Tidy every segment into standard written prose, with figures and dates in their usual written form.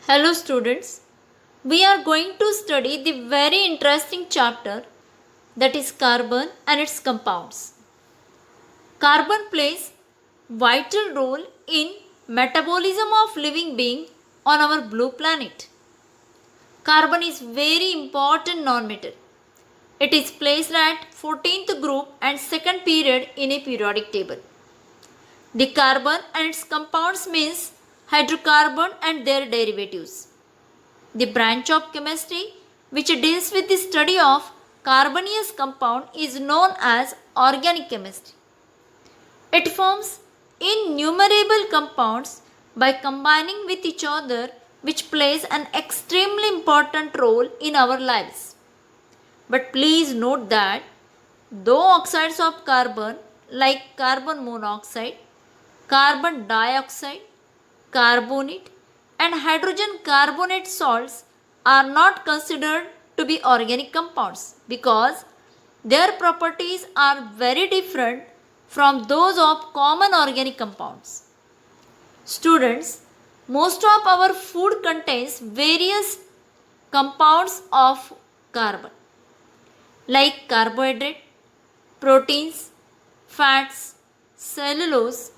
Hello students, we are going to study the very interesting chapter that is carbon and its compounds. Carbon plays vital role in metabolism of living being on our blue planet. Carbon is very important non-metal. It is placed at 14th group and second period in a periodic table. The carbon and its compounds means hydrocarbon and their derivatives. The branch of chemistry which deals with the study of carbonious compound is known as organic chemistry. It forms innumerable compounds by combining with each other, which plays an extremely important role in our lives. But please note that though oxides of carbon like carbon monoxide, carbon dioxide, carbonate and hydrogen carbonate salts are not considered to be organic compounds because their properties are very different from those of common organic compounds. Students, most of our food contains various compounds of carbon like carbohydrate, proteins, fats, cellulose,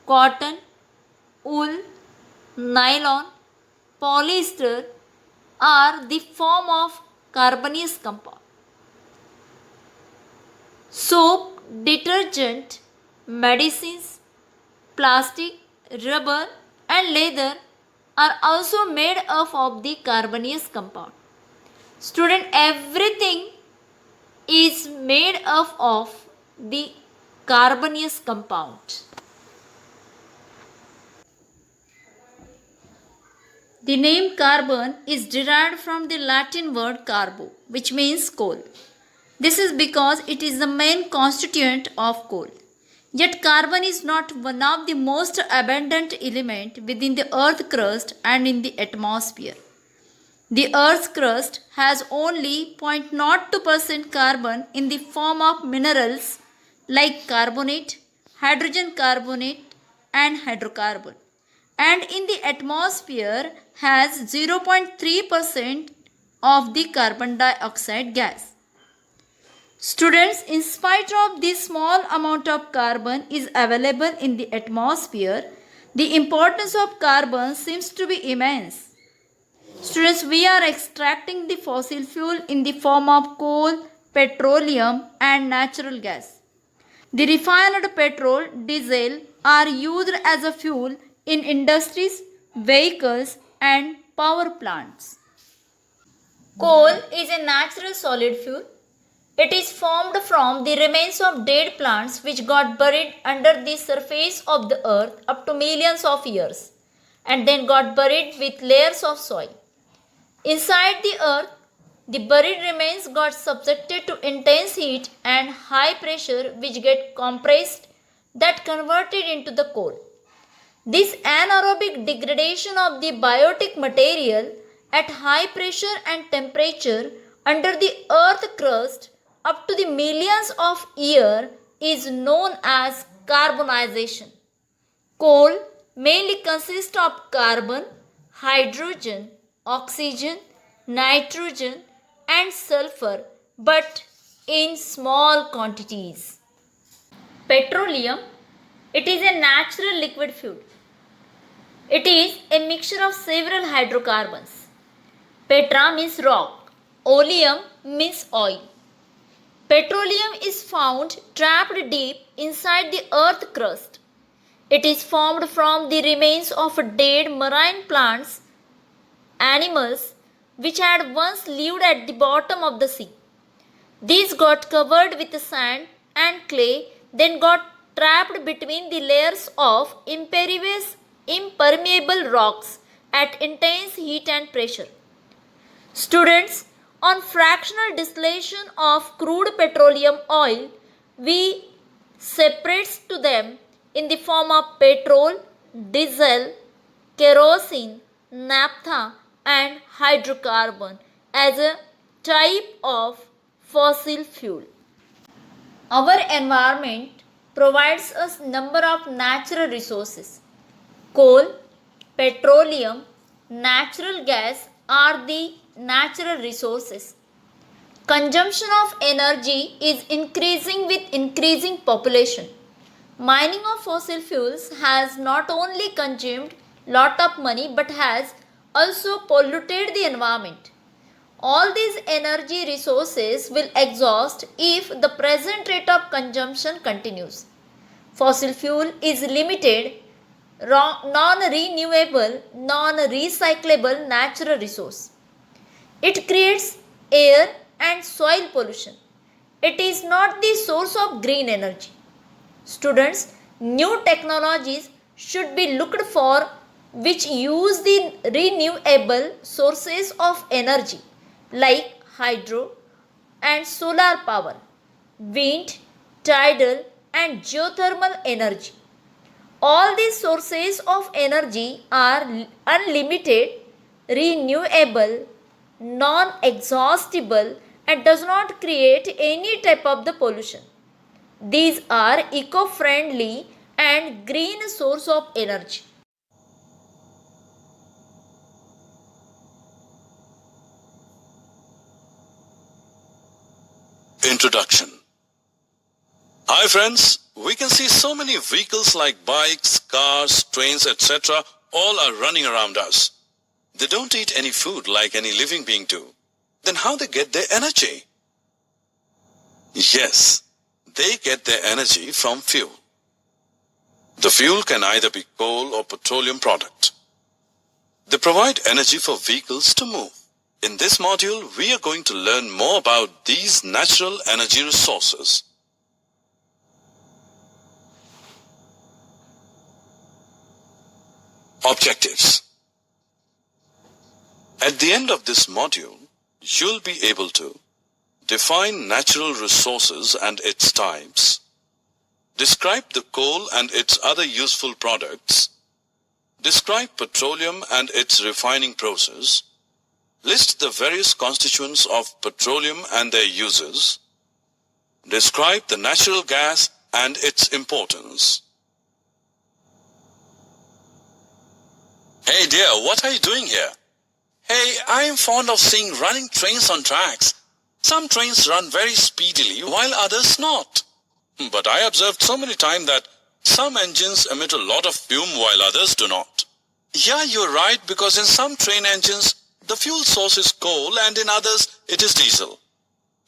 cotton, wool, nylon, polyester are the form of carbonious compound. Soap, detergent, medicines, plastic, rubber and leather are also made up of the carbonious compound. Student, everything is made up of the carbonious compound. The name carbon is derived from the Latin word carbo, which means coal. This is because it is the main constituent of coal. Yet carbon is not one of the most abundant elements within the earth crust and in the atmosphere. The earth's crust has only 0.02% carbon in the form of minerals like carbonate, hydrogen carbonate and hydrocarbon, and in the atmosphere has 0.3% of the carbon dioxide gas. Students, in spite of this small amount of carbon is available in the atmosphere, the importance of carbon seems to be immense. Students, we are extracting the fossil fuel in the form of coal, petroleum and natural gas. The refined petrol, diesel are used as a fuel in industries, vehicles and power plants. Coal is a natural solid fuel. It is formed from the remains of dead plants which got buried under the surface of the earth up to millions of years and then got buried with layers of soil. Inside the earth, the buried remains got subjected to intense heat and high pressure which get compressed that converted into the coal. This anaerobic degradation of the biotic material at high pressure and temperature under the earth crust up to the millions of years is known as carbonization. Coal mainly consists of carbon, hydrogen, oxygen, nitrogen and sulfur, but in small quantities. Petroleum, it is a natural liquid fuel. It is a mixture of several hydrocarbons. Petra means rock, oleum means oil. Petroleum is found trapped deep inside the earth crust. It is formed from the remains of dead marine plants, animals which had once lived at the bottom of the sea. These got covered with sand and clay, then got trapped between the layers of impermeable rocks at intense heat and pressure. Students, on fractional distillation of crude petroleum oil, we separates to them in the form of petrol, diesel, kerosene, naphtha and hydrocarbon as a type of fossil fuel. Our environment provides us number of natural resources: coal, petroleum, natural gas are the natural resources. Consumption of energy is increasing with increasing population. Mining of fossil fuels has not only consumed lot of money but has also polluted the environment. All these energy resources will exhaust if the present rate of consumption continues. Fossil fuel is limited, non-renewable, non-recyclable natural resource. It creates air and soil pollution. It is not the source of green energy. Students, new technologies should be looked for which use the renewable sources of energy like hydro and solar power, wind, tidal and geothermal energy. All these sources of energy are unlimited, renewable, non-exhaustible and does not create any type of the pollution. These are eco-friendly and green source of energy. Introduction. Hi friends, we can see so many vehicles like bikes, cars, trains, etc. all are running around us. They don't eat any food like any living being do. Then how they get their energy? Yes, they get their energy from fuel. The fuel can either be coal or petroleum product. They provide energy for vehicles to move. In this module, we are going to learn more about these natural energy resources. Objectives. At the end of this module, you'll be able to define natural resources and its types, describe the coal and its other useful products, describe petroleum and its refining process, list the various constituents of petroleum and their uses, describe the natural gas and its importance. Hey dear, what are you doing here? Hey, I am fond of seeing running trains on tracks. Some trains run very speedily while others not. But I observed so many times that some engines emit a lot of fume while others do not. Yeah, you're right, because in some train engines, the fuel source is coal and in others it is diesel.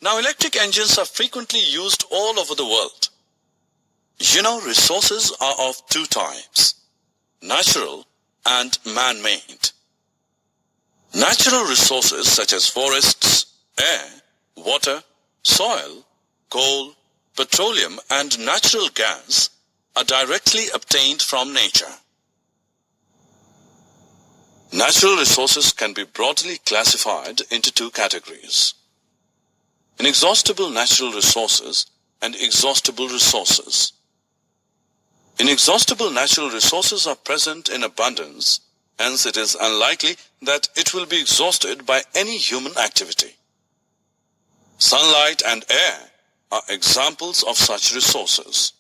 Now electric engines are frequently used all over the world. You know, resources are of two types, natural and man-made. Natural resources such as forests, air, water, soil, coal, petroleum and natural gas are directly obtained from nature. Natural resources can be broadly classified into two categories: inexhaustible natural resources and exhaustible resources. Inexhaustible natural resources are present in abundance, hence it is unlikely that it will be exhausted by any human activity. Sunlight and air are examples of such resources.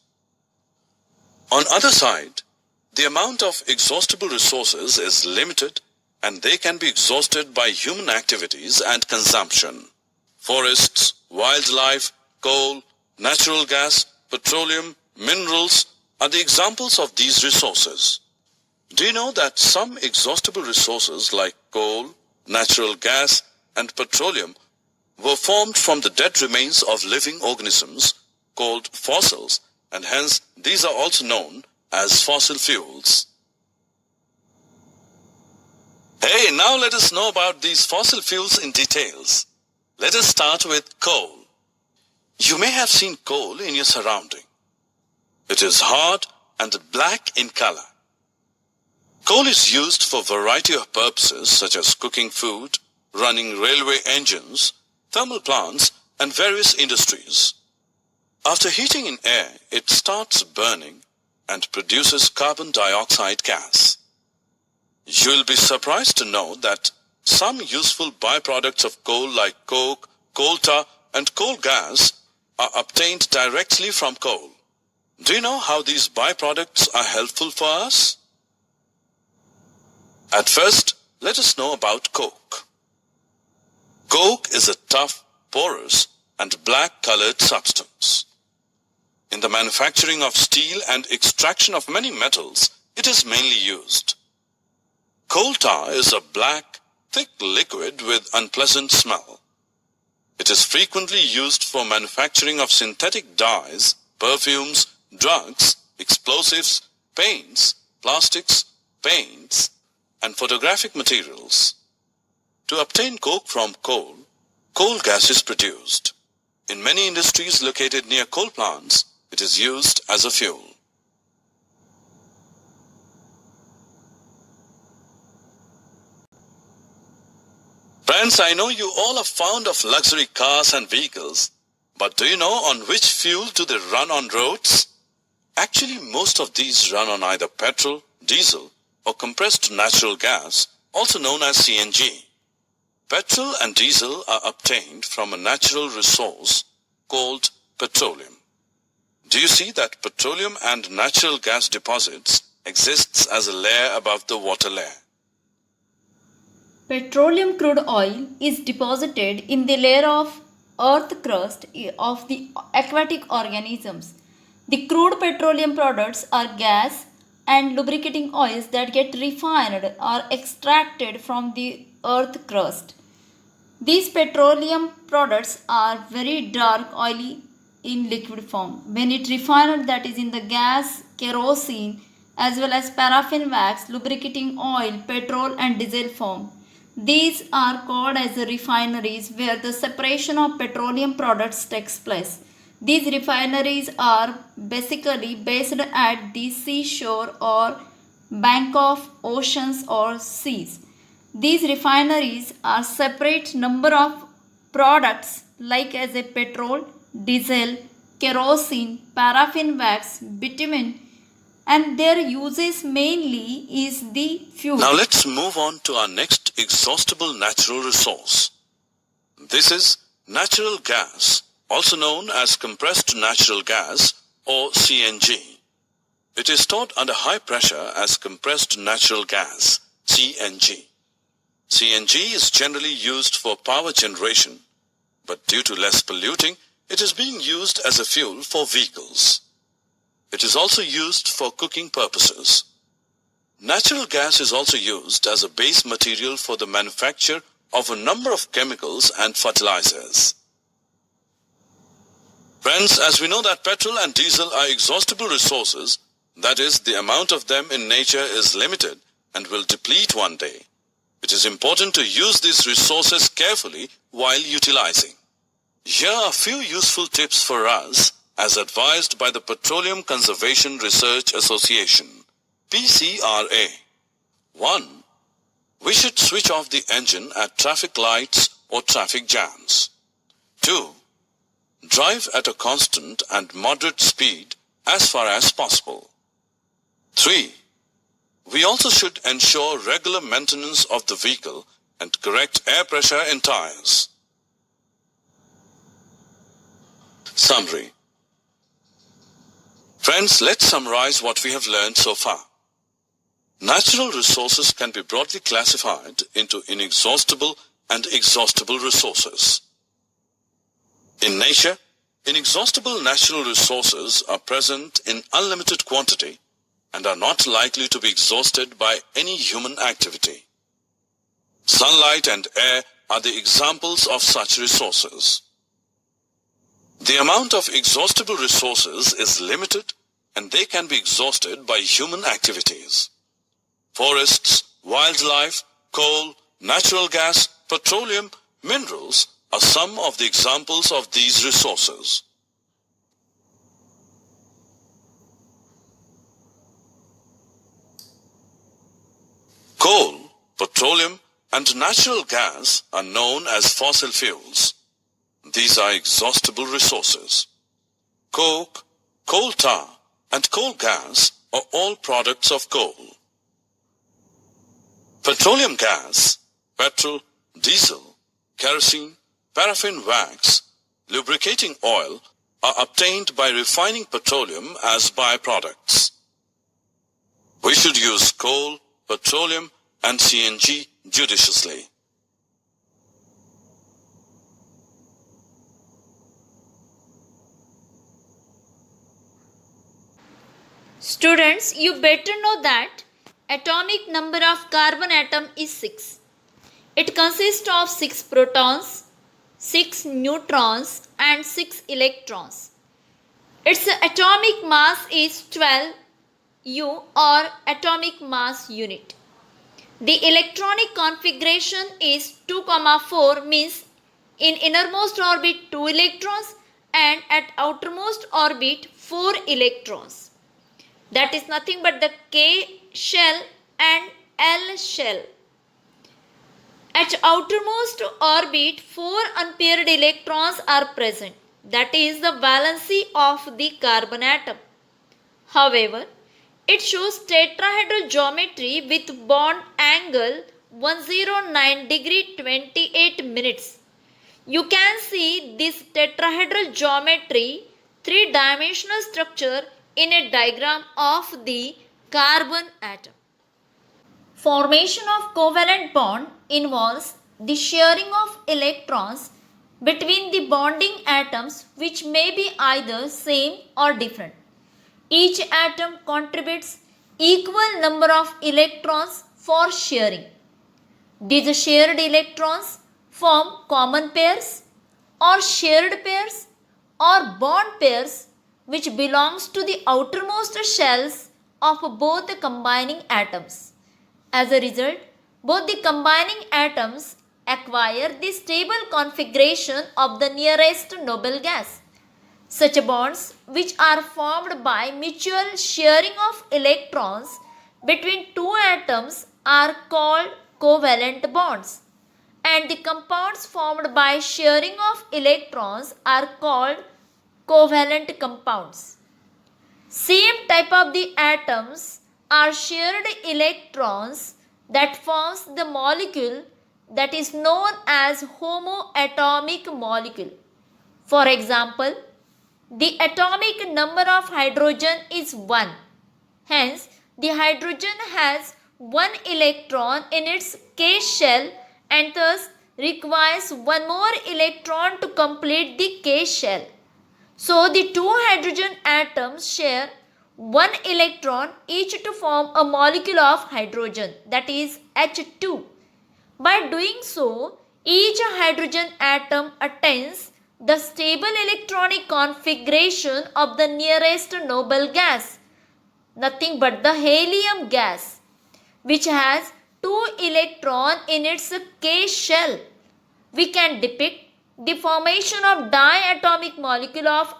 On other side, the amount of exhaustible resources is limited and they can be exhausted by human activities and consumption. Forests, wildlife, coal, natural gas, petroleum, minerals are the examples of these resources. Do you know that some exhaustible resources like coal, natural gas and petroleum were formed from the dead remains of living organisms called fossils, and hence these are also known as fossil fuels. Hey, now let us know about these fossil fuels in details. Let us start with coal. You may have seen coal in your surrounding. It is hard and black in color. Coal is used for a variety of purposes such as cooking food, running railway engines, thermal plants and various industries. After heating in air, it starts burning and produces carbon dioxide gas. You will be surprised to know that some useful byproducts of coal like coke, coal tar and coal gas are obtained directly from coal. Do you know how these byproducts are helpful for us? At first, let us know about coke. Coke is a tough, porous, and black-colored substance. In the manufacturing of steel and extraction of many metals, it is mainly used. Coal tar is a black, thick liquid with unpleasant smell. It is frequently used for manufacturing of synthetic dyes, perfumes, drugs, explosives, paints, plastics, paints, and photographic materials. To obtain coke from coal, coal gas is produced. In many industries located near coal plants, it is used as a fuel. Friends, I know you all are fond of luxury cars and vehicles, but do you know on which fuel do they run on roads? Actually, most of these run on either petrol, diesel, or compressed natural gas, also known as CNG. Petrol and diesel are obtained from a natural resource called petroleum. Do you see that petroleum and natural gas deposits exists as a layer above the water layer? Petroleum crude oil is deposited in the layer of earth crust of the aquatic organisms. The crude petroleum products are gas and lubricating oils that get refined or extracted from the earth crust. These petroleum products are very dark, oily in liquid form. When it refined, that is in the gas, kerosene, as well as paraffin wax, lubricating oil, petrol and diesel form. These are called as the refineries where the separation of petroleum products takes place. These refineries are basically based at the seashore or bank of oceans or seas. These refineries are separate number of products like as a petrol, diesel, kerosene, paraffin wax, bitumen, and their uses mainly is the fuel. Now let's move on to our next exhaustible natural resource. This is natural gas, also known as compressed natural gas or CNG. It is stored under high pressure as compressed natural gas, CNG. CNG is generally used for power generation, but due to less polluting, it is being used as a fuel for vehicles. It is also used for cooking purposes. Natural gas is also used as a base material for the manufacture of a number of chemicals and fertilizers. Friends, as we know that petrol and diesel are exhaustible resources, that is, the amount of them in nature is limited and will deplete one day. It is important to use these resources carefully while utilizing. Here are a few useful tips for us as advised by the Petroleum Conservation Research Association, PCRA. 1. We should switch off the engine at traffic lights or traffic jams. 2. Drive at a constant and moderate speed as far as possible. 3. We also should ensure regular maintenance of the vehicle and correct air pressure in tires. Summary. Friends, let's summarize what we have learned so far. Natural resources can be broadly classified into inexhaustible and exhaustible resources. In nature, inexhaustible natural resources are present in unlimited quantity and are not likely to be exhausted by any human activity. Sunlight and air are the examples of such resources. The amount of exhaustible resources is limited and they can be exhausted by human activities. Forests, wildlife, coal, natural gas, petroleum, minerals are some of the examples of these resources. Coal, petroleum, and natural gas are known as fossil fuels. These are exhaustible resources. Coke, coal tar, and coal gas are all products of coal. Petroleum gas, petrol, diesel, kerosene, paraffin wax, lubricating oil are obtained by refining petroleum as byproducts. We should use coal, petroleum, and CNG judiciously. Students, you better know that atomic number of carbon atom is 6. It consists of 6 protons, 6 neutrons and 6 electrons. Its atomic mass is 12 U or atomic mass unit. The electronic configuration is 2,4 means in innermost orbit 2 electrons and at outermost orbit 4 electrons. That is nothing but the K shell and L shell. At outermost orbit 4 unpaired electrons are present. That is the valency of the carbon atom. However, it shows tetrahedral geometry with bond angle 109 degree 28 minutes. You can see this tetrahedral geometry, three-dimensional structure in a diagram of the carbon atom. Formation of covalent bond involves the sharing of electrons between the bonding atoms which may be either same or different. Each atom contributes equal number of electrons for sharing. These shared electrons form common pairs or shared pairs or bond pairs which belongs to the outermost shells of both the combining atoms. As a result, both the combining atoms acquire the stable configuration of the nearest noble gas. Such bonds, which are formed by mutual sharing of electrons between two atoms, are called covalent bonds, and the compounds formed by sharing of electrons are called covalent compounds. Same type of the atoms are shared electrons that forms the molecule that is known as homoatomic molecule. For example, the atomic number of hydrogen is 1. Hence, the hydrogen has 1 electron in its K shell and thus requires one more electron to complete the K shell. So, the two hydrogen atoms share 1 electron each to form a molecule of hydrogen, that is H2. By doing so, each hydrogen atom attains the stable electronic configuration of the nearest noble gas, nothing but the helium gas, which has 2 electrons in its K shell. We can depict the formation of diatomic molecule of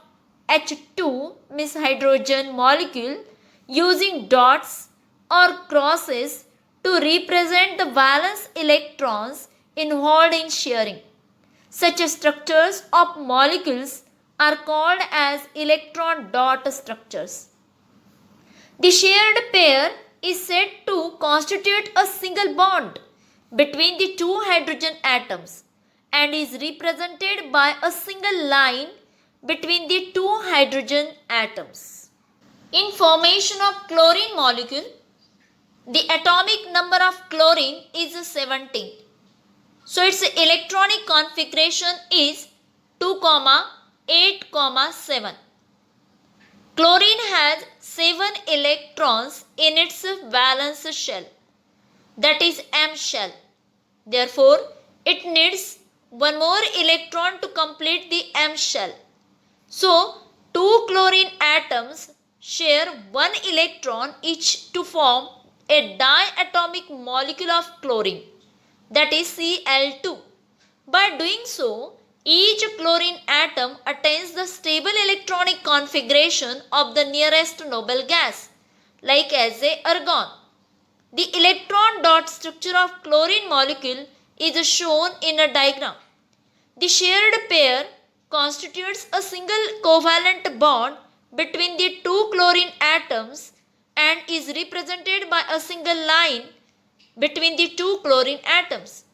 H2 means hydrogen molecule using dots or crosses to represent the valence electrons involved in sharing. Such structures of molecules are called as electron dot structures. The shared pair is said to constitute a single bond between the two hydrogen atoms and is represented by a single line between the two hydrogen atoms. In formation of chlorine molecule, the atomic number of chlorine is 17. So its electronic configuration is 2, 8, 7. Chlorine has 7 electrons in its valence shell, that is M shell. Therefore, it needs one more electron to complete the M shell. So, two chlorine atoms share 1 electron each to form a diatomic molecule of chlorine, that is Cl2. By doing so, each chlorine atom attains the stable electronic configuration of the nearest noble gas, like as a argon. The electron dot structure of chlorine molecule is shown in a diagram. The shared pair constitutes a single covalent bond between the two chlorine atoms and is represented by a single line between the two chlorine atoms.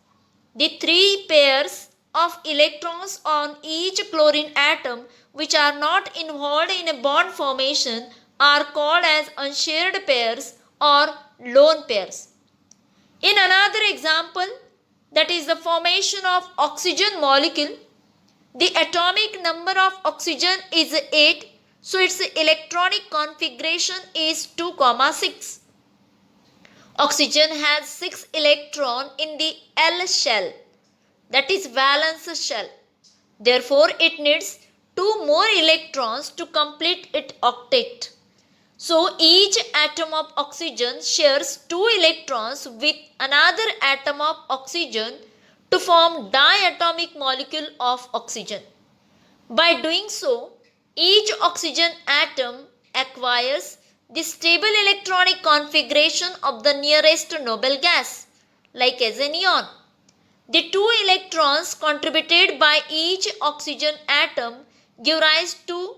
The three pairs of electrons on each chlorine atom which are not involved in a bond formation are called as unshared pairs or lone pairs. In another example, that is the formation of oxygen molecule, the atomic number of oxygen is 8, so its electronic configuration is 2, 6. Oxygen has 6 electrons in the L shell, that is valence shell. Therefore, it needs 2 more electrons to complete its octet. So, each atom of oxygen shares 2 electrons with another atom of oxygen to form diatomic molecule of oxygen. By doing so, each oxygen atom acquires the stable electronic configuration of the nearest noble gas, like as a neon. The 2 electrons contributed by each oxygen atom give rise to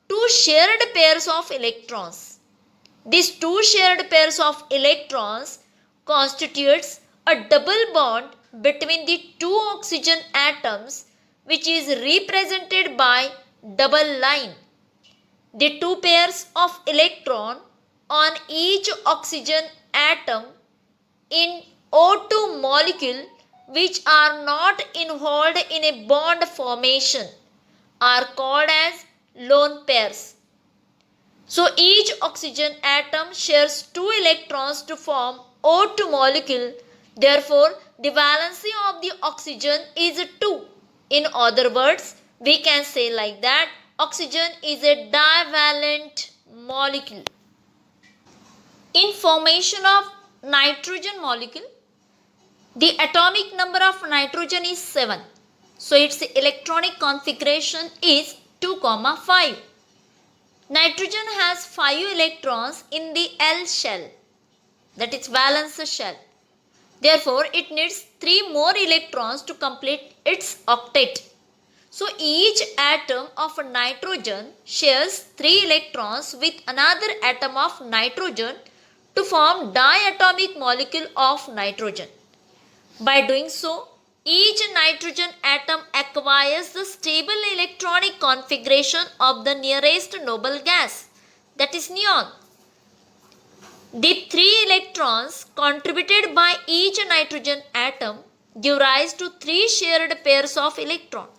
2 shared pairs of electrons. These 2 shared pairs of electrons constitutes a double bond between the 2 oxygen atoms, which is represented by double line. The 2 pairs of electron on each oxygen atom in O2 molecule which are not involved in a bond formation are called as lone pairs. So each oxygen atom shares 2 electrons to form O2 molecule. Therefore, the valency of the oxygen is 2. In other words, we can say like that, oxygen is a divalent molecule. In formation of nitrogen molecule, the atomic number of nitrogen is 7. So its electronic configuration is 2, 5. Nitrogen has 5 electrons in the L shell, that is valence shell. Therefore, it needs 3 more electrons to complete its octet. So each atom of nitrogen shares 3 electrons with another atom of nitrogen to form diatomic molecule of nitrogen. By doing so, each nitrogen atom acquires the stable electronic configuration of the nearest noble gas, that is neon. The 3 electrons contributed by each nitrogen atom give rise to 3 shared pairs of electrons.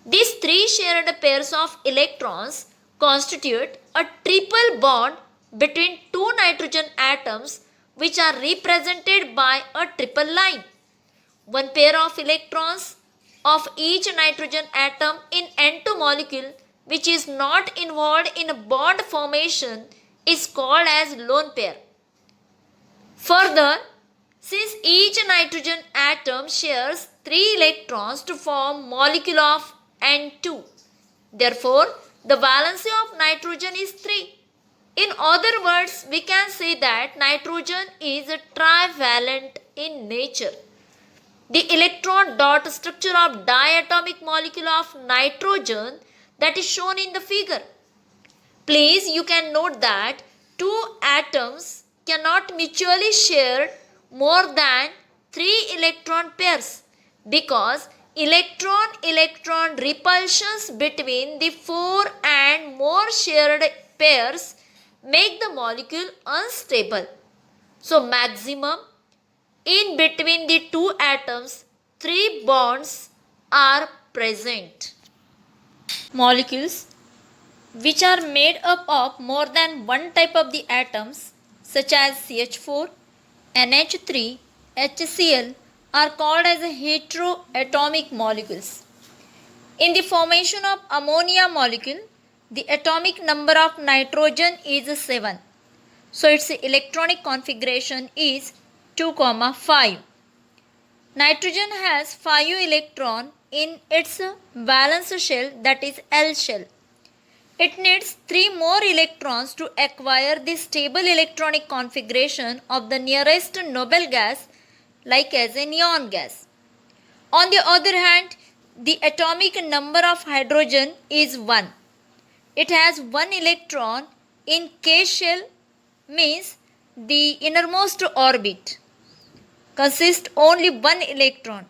These 3 shared pairs of electrons constitute a triple bond between 2 nitrogen atoms which are represented by a triple line. One pair of electrons of each nitrogen atom in N2 molecule which is not involved in a bond formation is called as lone pair. Further, since each nitrogen atom shares 3 electrons to form molecule of N2, therefore the valency of nitrogen is 3. In other words, we can say that nitrogen is trivalent in nature. The electron dot structure of diatomic molecule of nitrogen that is shown in the figure. Please, you can note that 2 atoms cannot mutually share more than 3 electron pairs because electron-electron repulsions between the 4 and more shared pairs make the molecule unstable. So, maximum in between the 2 atoms, 3 bonds are present. Molecules which are made up of more than one type of the atoms such as CH4, NH3, HCl are called as heteroatomic molecules. In the formation of ammonia molecule, the atomic number of nitrogen is 7. So its electronic configuration is 2, 5. Nitrogen has 5 electrons in its valence shell, that is L shell. It needs 3 more electrons to acquire the stable electronic configuration of the nearest noble gas, like as a neon gas. On the other hand, the atomic number of hydrogen is 1. It has 1 electron in K shell, means the innermost orbit consists only 1 electron.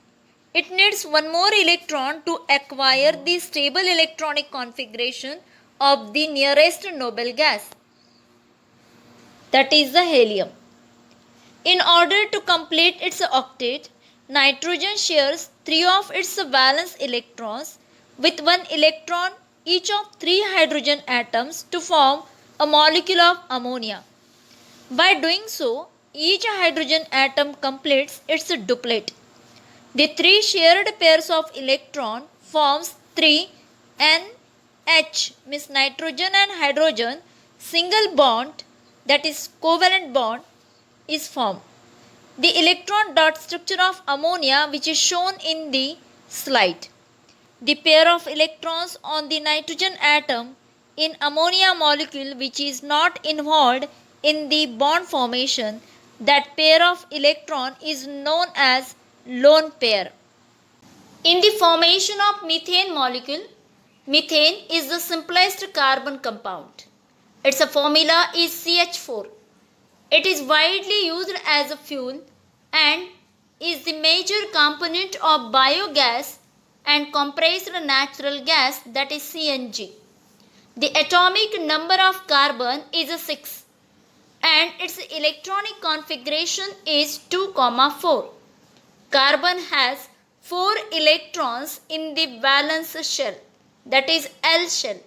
It needs 1 more electron to acquire the stable electronic configuration of the nearest noble gas, that is the helium. In order to complete its octet, nitrogen shares 3 of its valence electrons with 1 electron each of 3 hydrogen atoms to form a molecule of ammonia. By doing so, each hydrogen atom completes its duplet. The 3 shared pairs of electron forms 3 NH, means nitrogen and hydrogen single bond, that is covalent bond, is formed. The electron dot structure of ammonia, which is shown in the slide. The pair of electrons on the nitrogen atom in ammonia molecule which is not involved in the bond formation, that pair of electron is known as lone pair. In the formation of methane molecule, methane is the simplest carbon compound. Its formula is CH4. It is widely used as a fuel and is the major component of biogas and compressed natural gas, that is CNG. The atomic number of carbon is 6 and its electronic configuration is 2, 4. Carbon has 4 electrons in the valence shell, that is L shell.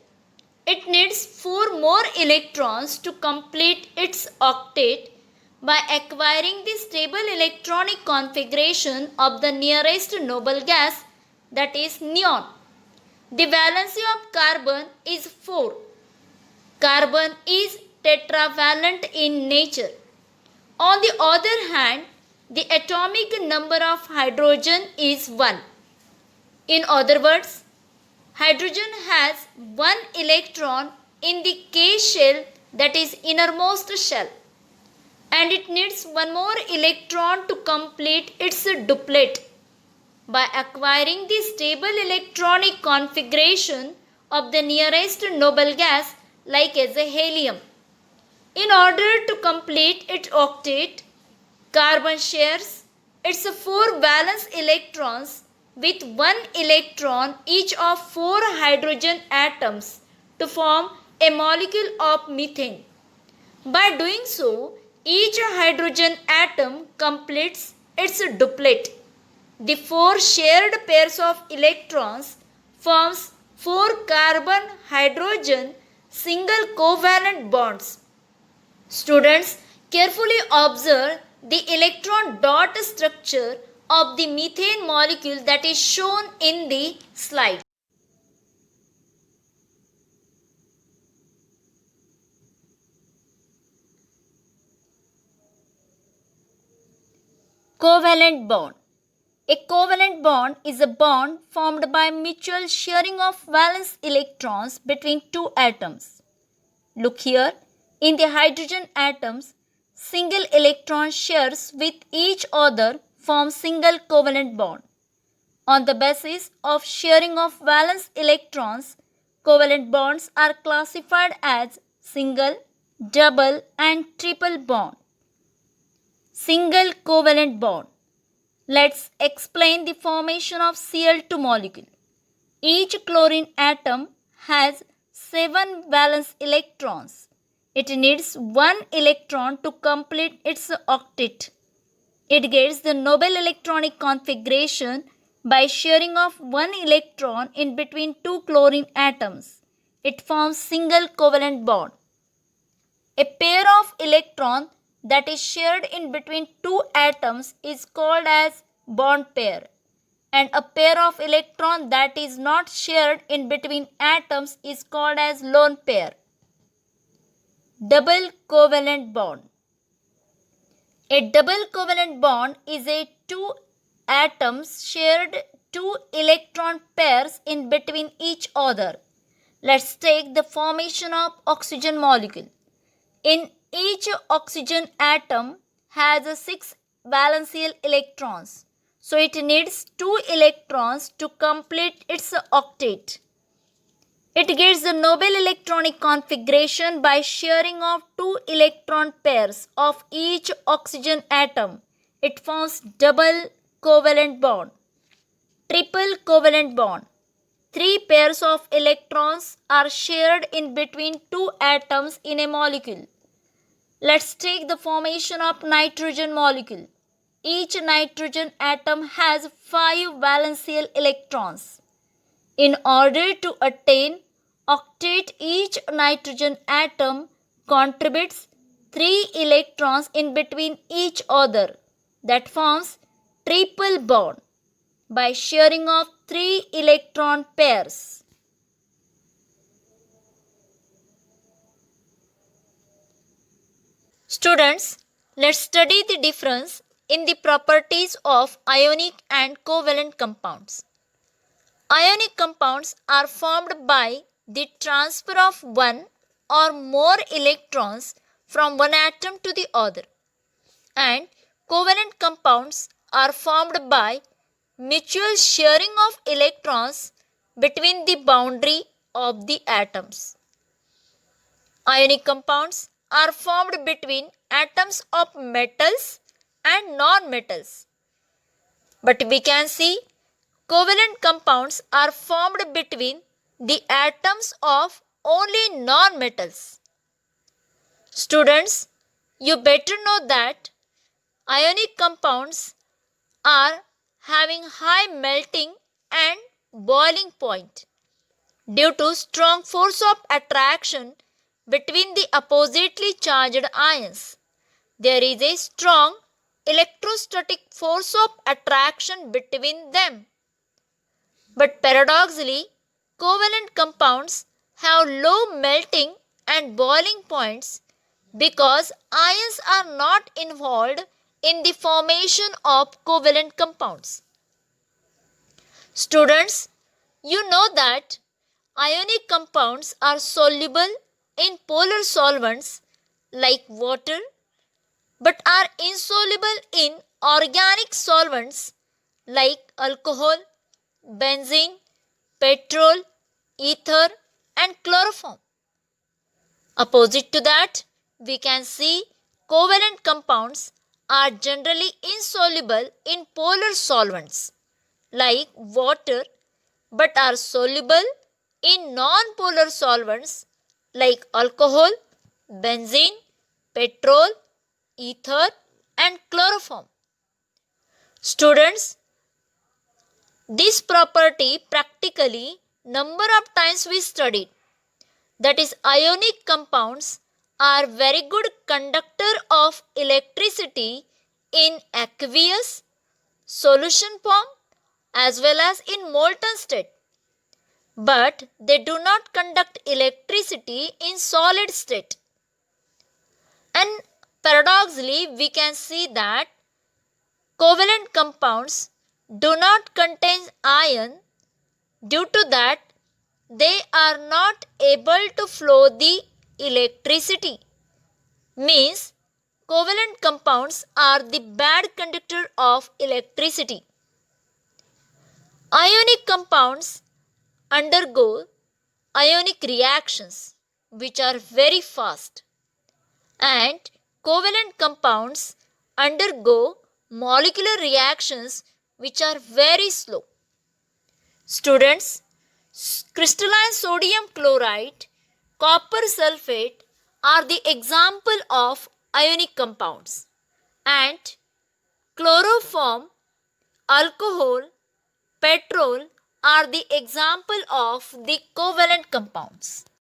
It needs 4 more electrons to complete its octet by acquiring the stable electronic configuration of the nearest noble gas, that is neon. The valency of carbon is 4. Carbon is tetravalent in nature. On the other hand, the atomic number of hydrogen is 1. In other words, hydrogen has 1 electron in the K shell, that is innermost shell, and it needs 1 more electron to complete its duplet by acquiring the stable electronic configuration of the nearest noble gas, like as a helium. In order to complete its octet, carbon shares its 4 valence electrons with 1 electron each of 4 hydrogen atoms to form a molecule of methane. By doing so, each hydrogen atom completes its duplet. The 4 shared pairs of electrons forms 4 carbon-hydrogen single covalent bonds. Students, carefully observe the electron dot structure of the methane molecule that is shown in the slide. Covalent bond. A covalent bond is a bond formed by mutual sharing of valence electrons between 2 atoms. Look here, in the hydrogen atoms, single electron shares with each other form single covalent bond. On the basis of sharing of valence electrons, covalent bonds are classified as single, double and triple bond. Single covalent bond. Let's explain the formation of Cl2 molecule. Each chlorine atom has 7 valence electrons. It needs 1 electron to complete its octet. It gets the noble electronic configuration by sharing of 1 electron in between 2 chlorine atoms. It forms single covalent bond. A pair of electrons that is shared in between 2 atoms is called as bond pair, and a pair of electrons that is not shared in between atoms is called as lone pair. Double covalent bond. A double covalent bond is a 2 atoms shared 2 electron pairs in between each other. Let's take the formation of oxygen molecule. In each oxygen atom has 6 valence electrons. So it needs 2 electrons to complete its octet. It gets the noble electronic configuration by sharing of 2 electron pairs of each oxygen atom. It forms double covalent bond. Triple covalent bond. 3 pairs of electrons are shared in between 2 atoms in a molecule. Let's take the formation of nitrogen molecule. Each nitrogen atom has 5 valence electrons. In order to attain octet, each nitrogen atom contributes 3 electrons in between each other. That forms triple bond by sharing of 3 electron pairs. Students, let's study the difference in the properties of ionic and covalent compounds. Ionic compounds are formed by the transfer of one or more electrons from one atom to the other, and covalent compounds are formed by mutual sharing of electrons between the boundary of the atoms. Ionic compounds are formed between atoms of metals and non-metals. But we can see covalent compounds are formed between the atoms of only non-metals. Students, you better know that ionic compounds are having high melting and boiling point due to strong force of attraction between the oppositely charged ions. There is a strong electrostatic force of attraction between them. But paradoxically, covalent compounds have low melting and boiling points because ions are not involved in the formation of covalent compounds. Students, you know that ionic compounds are soluble in polar solvents like water, but are insoluble in organic solvents like alcohol, benzene, petrol, ether, and chloroform. Opposite to that, we can see covalent compounds are generally insoluble in polar solvents like water, but are soluble in non-polar solvents like alcohol, benzene, petrol, ether, and chloroform. Students, this property practically number of times we studied. That is, ionic compounds are very good conductor of electricity in aqueous solution form as well as in molten state. But they do not conduct electricity in solid state. And paradoxically, we can see that covalent compounds do not contain iron. Due to that, they are not able to flow the electricity. Means, covalent compounds are the bad conductor of electricity. Ionic compounds undergo ionic reactions which are very fast, and covalent compounds undergo molecular reactions which are very slow. Students, crystalline sodium chloride, copper sulfate are the example of ionic compounds, and chloroform, alcohol, petrol are the example of the covalent compounds.